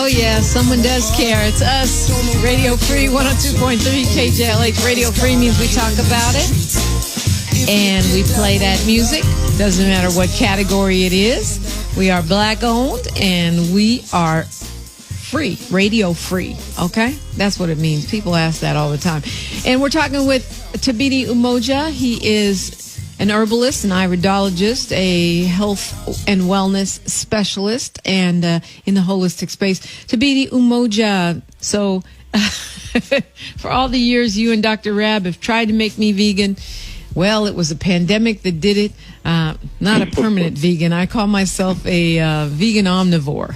Oh, yeah, someone does care. It's us, Radio Free 102.3 KJLH. Radio Free means we talk about it, and we play that music. Doesn't matter what category it is. We are Black-owned, and we are free, radio free, okay? That's what it means. People ask that all the time. And we're talking with Thabiti Umoja. He is an herbalist, an iridologist, a health and wellness specialist, and in the holistic space. Thabiti Umoja, so for all the years you and Dr. Rab have tried to make me vegan, well, it was a pandemic that did it. Not a permanent vegan. I call myself a vegan omnivore,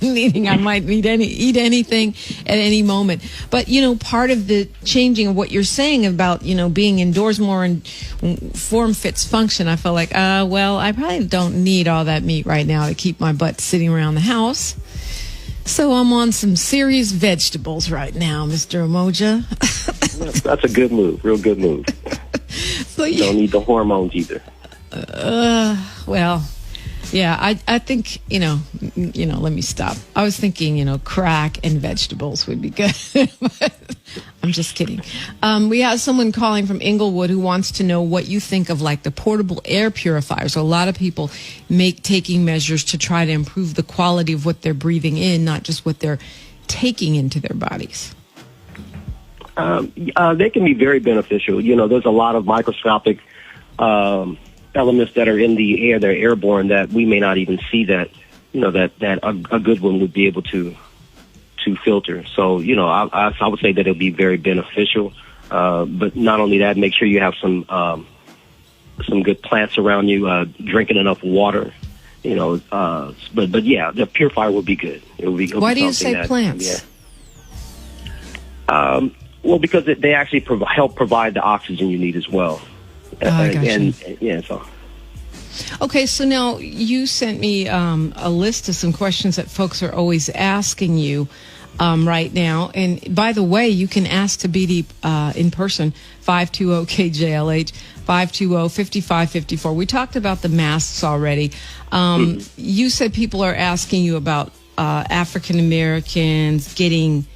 meaning I might eat anything at any moment. But, you know, part of the changing of what you're saying about, you know, being indoors more and form fits function, I felt like, well, I probably don't need all that meat right now to keep my butt sitting around the house. So I'm on some serious vegetables right now, Mr. Umoja. That's a good move, real good move. So, you don't need the hormones either. Well, yeah, I think, you know, let me stop. I was thinking, you know, crack and vegetables would be good. I'm just kidding. We have someone calling from Inglewood who wants to know what you think of like the portable air purifiers. A lot of people taking measures to try to improve the quality of what they're breathing in, not just what they're taking into their bodies. They can be very beneficial. You know, there's a lot of microscopic elements that are in the air, they're airborne, that we may not even see that, you know, that a good one would be able to filter. So, you know, I would say that it'll be very beneficial. But not only that, make sure you have some good plants around you, drinking enough water, you know, but yeah, the purifier will be good. Why do you say plants? Yeah. Well, because they actually help provide the oxygen you need as well. And yeah, so. Okay, so now you sent me a list of some questions that folks are always asking you right now. And by the way, you can ask Thabiti in person, 520-KJLH, 520-5554. We talked about the masks already. You said people are asking you about African Americans getting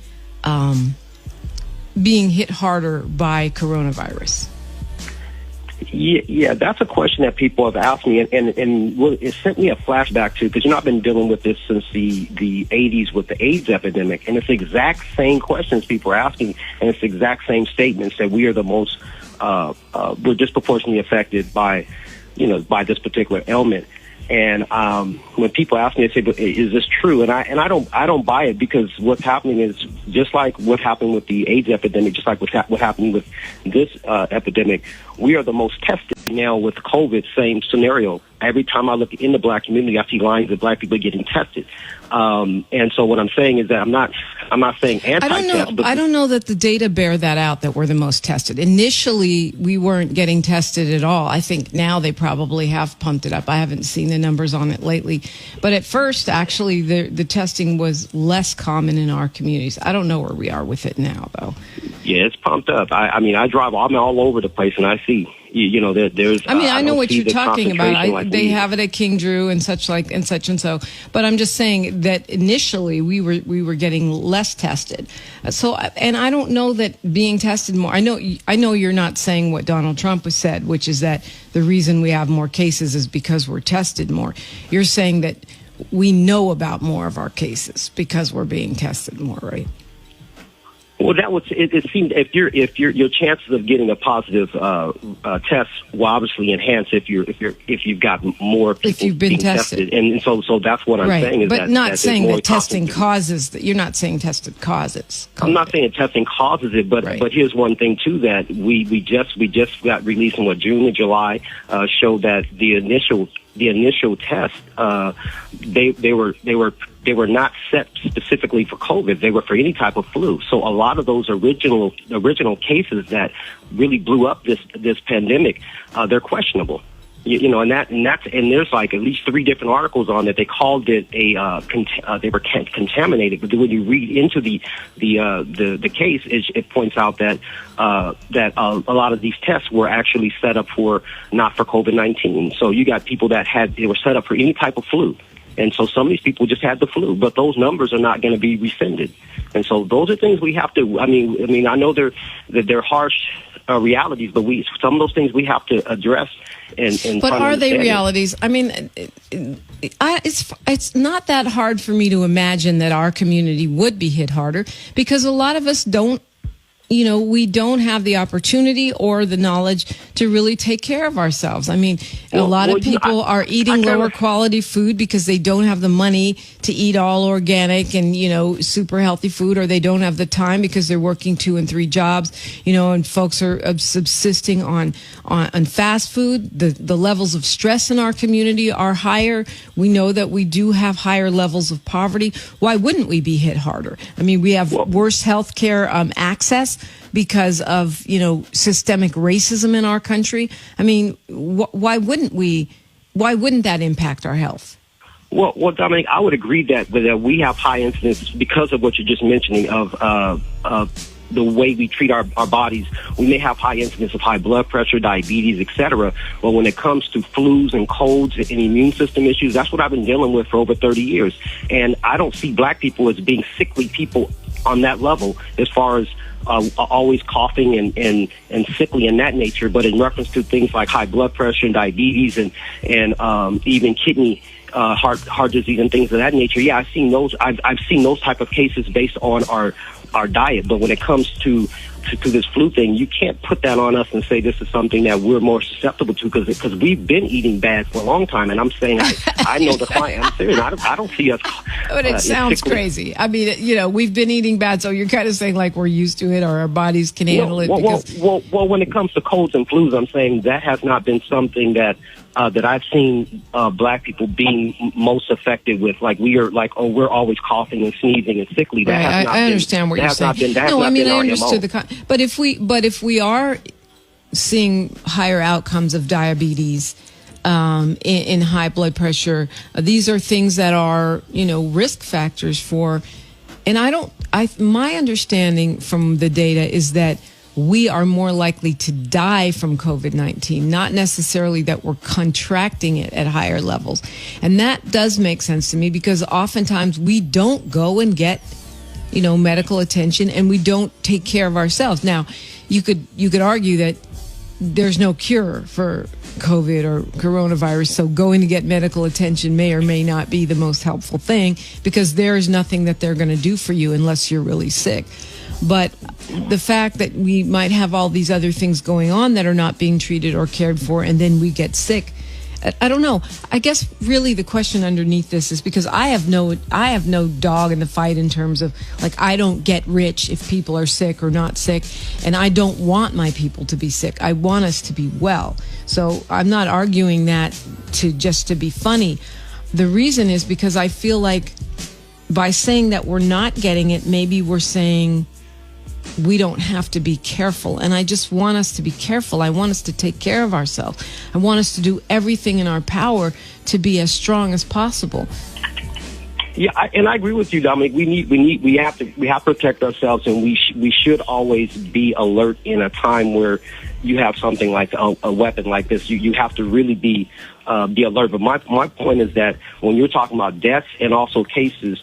being hit harder by coronavirus. Yeah, that's a question that people have asked me, and it sent me a flashback to, because, you know, I've been dealing with this since the 80s with the AIDS epidemic, and it's the exact same questions people are asking, and it's the exact same statements that we are the most, we're disproportionately affected by, you know, by this particular ailment. And when people ask me, they say, "But is this true?" And I don't buy it, because what's happening is just like what happened with the AIDS epidemic, just like what happened with this epidemic. We are the most tested now with COVID. Same scenario. Every time I look in the black community, I see lines of black people getting tested. And so what I'm saying is that I'm not saying anti-test. I don't know that the data bear that out, that we're the most tested. Initially, we weren't getting tested at all. I think now they probably have pumped it up. I haven't seen the numbers on it lately. But at first, actually, the testing was less common in our communities. I don't know where we are with it now, though. Yeah, it's pumped up. I mean, I'm all over the place, and I see, you know, there's. I mean, I know what you're talking about. They have it at King Drew and such and so. But I'm just saying that initially we were getting less tested. So, and I don't know that being tested more. I know you're not saying what Donald Trump has said, which is that the reason we have more cases is because we're tested more. You're saying that we know about more of our cases because we're being tested more, right? Well, it seems if your chances of getting a positive test will obviously enhance if you've got more people if you've been being tested. And so that's what I'm saying is but that, not that saying that testing causes that. You're not saying tested causes COVID. I'm not saying testing causes it, but here's one thing too, that we just got released in June and July showed that the initial test they were not set specifically for COVID. They were for any type of flu. So a lot of those original cases that really blew up this pandemic, they're questionable. You know, and there's like at least 3 different articles on that. They called it they were contaminated. But when you read into the case, it points out that a lot of these tests were actually set up not for COVID-19. So you got people that they were set up for any type of flu. And so some of these people just had the flu, but those numbers are not going to be rescinded. And so those are things we have to, I mean, I know they're harsh realities, but some of those things we have to address. But are they realities? I mean, it's not that hard for me to imagine that our community would be hit harder, because a lot of us don't, we don't have the opportunity or the knowledge to really take care of ourselves. I mean, a lot of people are eating lower quality food because they don't have the money to eat all organic and, super healthy food, or they don't have the time because they're working 2 and 3 jobs, and folks are subsisting on fast food. The levels of stress in our community are higher. We know that we do have higher levels of poverty. Why wouldn't we be hit harder? I mean, we have worse health care access because of, systemic racism in our country. I mean, why wouldn't that impact our health? Well, Dominique, I would agree that we have high incidence because of what you're just mentioning of the way we treat our bodies. We may have high incidence of high blood pressure, diabetes, etc. But when it comes to flus and colds and immune system issues, that's what I've been dealing with for over 30 years. And I don't see black people as being sickly people on that level, as far as always coughing and sickly in that nature. But in reference to things like high blood pressure and diabetes and even kidney heart disease and things of that nature, yeah, I've seen those type of cases based on our diet. But when it comes to this flu thing, you can't put that on us and say this is something that we're more susceptible to, because we've been eating bad for a long time. And I'm saying I know the client. I'm serious. I don't see us. But it sounds crazy. I mean, we've been eating bad, so you're kind of saying like we're used to it, or our bodies can handle it. Well, when it comes to colds and flus, I'm saying that has not been something that I've seen black people being most affected with. Like we're we're always coughing and sneezing and sickly. That has not I understand what you're saying. No, I mean, I understood but if we are seeing higher outcomes of diabetes, in high blood pressure, these are things that are, risk factors for, and my understanding from the data is that we are more likely to die from COVID-19, not necessarily that we're contracting it at higher levels. And that does make sense to me, because oftentimes we don't go and get, medical attention, and we don't take care of ourselves. Now, you could argue that there's no cure for COVID or coronavirus, so going to get medical attention may or may not be the most helpful thing, because there is nothing that they're going to do for you unless you're really sick. But the fact that we might have all these other things going on that are not being treated or cared for, and then we get sick, I don't know. I guess really the question underneath this is, because I have no dog in the fight in terms of, like, I don't get rich if people are sick or not sick, and I don't want my people to be sick. I want us to be well. So I'm not arguing that to be funny. The reason is because I feel like by saying that we're not getting it, maybe we're saying we don't have to be careful. And I just want us to be careful. I want us to take care of ourselves. I want us to do everything in our power to be as strong as possible. Yeah, and I agree with you, Dominic. We have to protect ourselves, and we should always be alert in a time where you have something like a weapon like this. You have to really be alert. But my point is that when you're talking about deaths and also cases,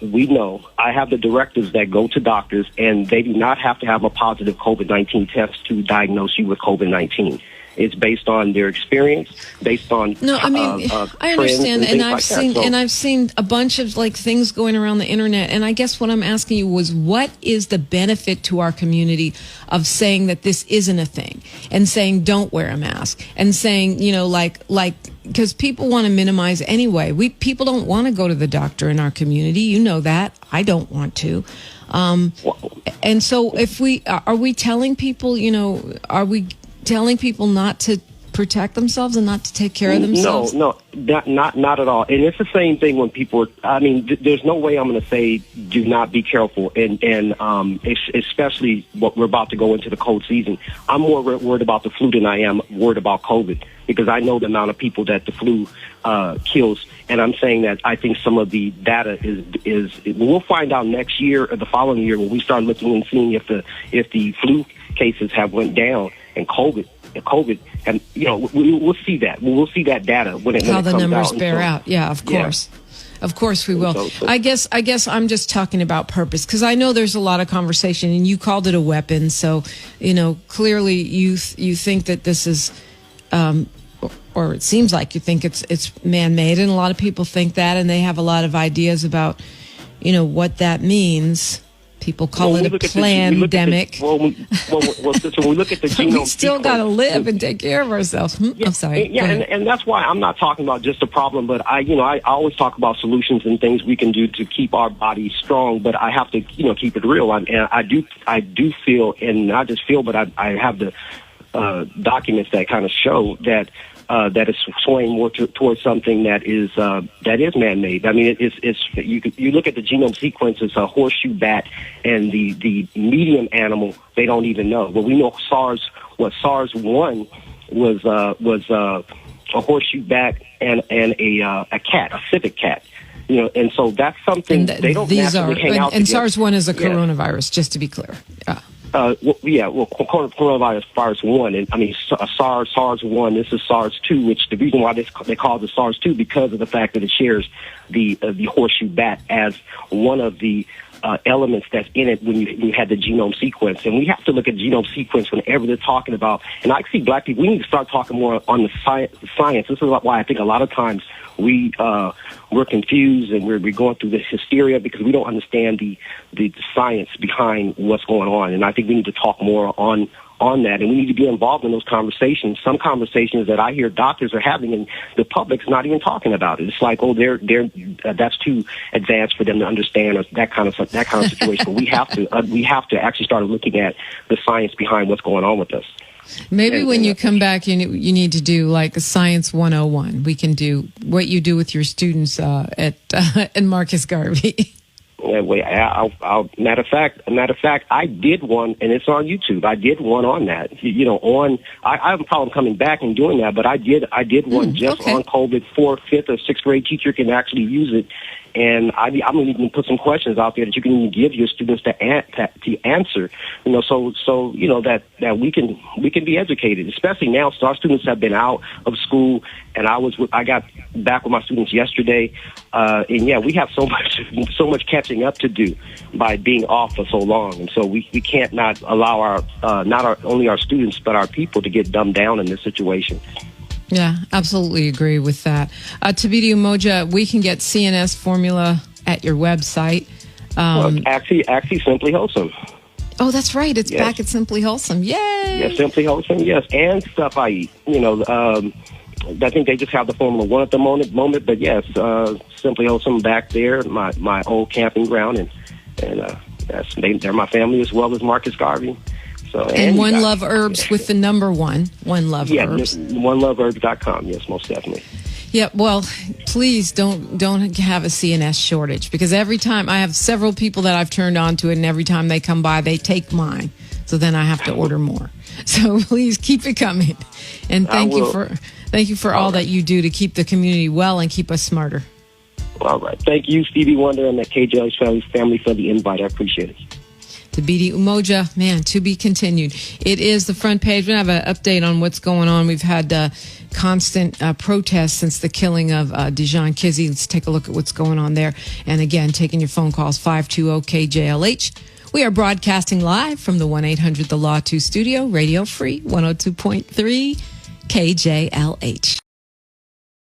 we know I have the directives that go to doctors, and they do not have to have a positive COVID-19 test to diagnose you with COVID-19. It's based on their experience, based on I understand, and I've seen a bunch of things going around the internet, and I guess what I'm asking you was, what is the benefit to our community of saying that this isn't a thing, and saying don't wear a mask, and saying because people want to minimize anyway. People don't want to go to the doctor in our community. You know that. I don't want to. And so are we telling people, telling people not to protect themselves and not to take care of themselves? No, not at all. And it's the same thing when people there's no way I'm going to say do not be careful. And especially what we're about to go into the cold season. I'm more worried about the flu than I am worried about COVID, because I know the amount of people that the flu kills. And I'm saying that I think some of the data is we'll find out next year or the following year when we start looking and seeing if the flu cases have went down and COVID And we'll see that. We'll see that data when it how the comes numbers out. bear out. Yeah, of course. Yeah. Of course we will. So, I guess I'm just talking about purpose, because I know there's a lot of conversation, and you called it a weapon. So, clearly you think that this is, or it seems like you think it's man-made, and a lot of people think that, and they have a lot of ideas about, what that means. People call it a pandemic. When we look at the genome, we still got to live and take care of ourselves. Yeah, I'm sorry. Yeah, and that's why I'm not talking about just a problem, but I always talk about solutions and things we can do to keep our bodies strong. But I have to, keep it real. And I do feel, and not just feel, but I have the documents that kind of show that is swaying more towards something that is man-made. I mean, you look at the genome sequence, it's a horseshoe bat, and the medium animal they don't even know. Well, we know SARS-1 was a horseshoe bat and a cat, a civet cat. And so that's something they don't naturally hang out together. And SARS-1 is a coronavirus, just to be clear. Yeah. Coronavirus 1, and I mean SARS-1. This is SARS-2, which the reason why they call it SARS-2 because of the fact that it shares the horseshoe bat as one of the elements that's in it when you had the genome sequence. And we have to look at genome sequence whenever they're talking about. And I see black people. We need to start talking more on the science. This is why I think a lot of times we're confused and we're going through this hysteria because we don't understand the science behind what's going on. And I think we need to talk more on that, and we need to be involved in those conversations. Some conversations that I hear doctors are having, and the public's not even talking about it. It's like, that's too advanced for them to understand, or that kind of situation. But we have to actually start looking at the science behind what's going on with us. Maybe when you come back, you need to do like a Science 101. We can do what you do with your students at Marcus Garvey. Matter of fact, I did one, and it's on YouTube. I did one on that. I have a problem coming back and doing that, but I did one on COVID. 4th, 5th, or 6th grade teacher can actually use it, and I'm going to even put some questions out there that you can even give your students to answer. So that we can be educated, especially now. So our students have been out of school, and I got back with my students yesterday, and we have so much catching up to do by being off for so long, and so we can't not allow only our students but our people to get dumbed down in this situation. Yeah, absolutely agree with that. Thabiti Umoja, we can get CNS formula at your website. Actually, Simply Wholesome. Oh, that's right. It's back at Simply Wholesome. Yay! Yeah, Simply Wholesome. Yes, and stuff I eat. I think they just have the Formula 1 at the moment. But yes, Simply Wholesome back there, my old camping ground, and they're my family as well as Marcus Garvey. So, and One Love Herbs with the number one. One Love Herbs. OneLoveHerbs.com. Yes, most definitely. Yeah, well, please don't have a CNS shortage, because every time I have several people that I've turned on to it, and every time they come by, they take mine. So then I have to order more. So please keep it coming. And thank you for all that you do to keep the community well and keep us smarter. All right. Thank you, Stevie Wonder, and the KJLH family for the invite. I appreciate it. Thabiti Umoja, man, to be continued. It is the front page. We have an update on what's going on. We've had constant protests since the killing of Dijon Kizzee. Let's take a look at what's going on there. And again, taking your phone calls, 520-KJLH. We are broadcasting live from the 1-800-THE-LAW 2 studio, Radio Free, 102.3 KJLH.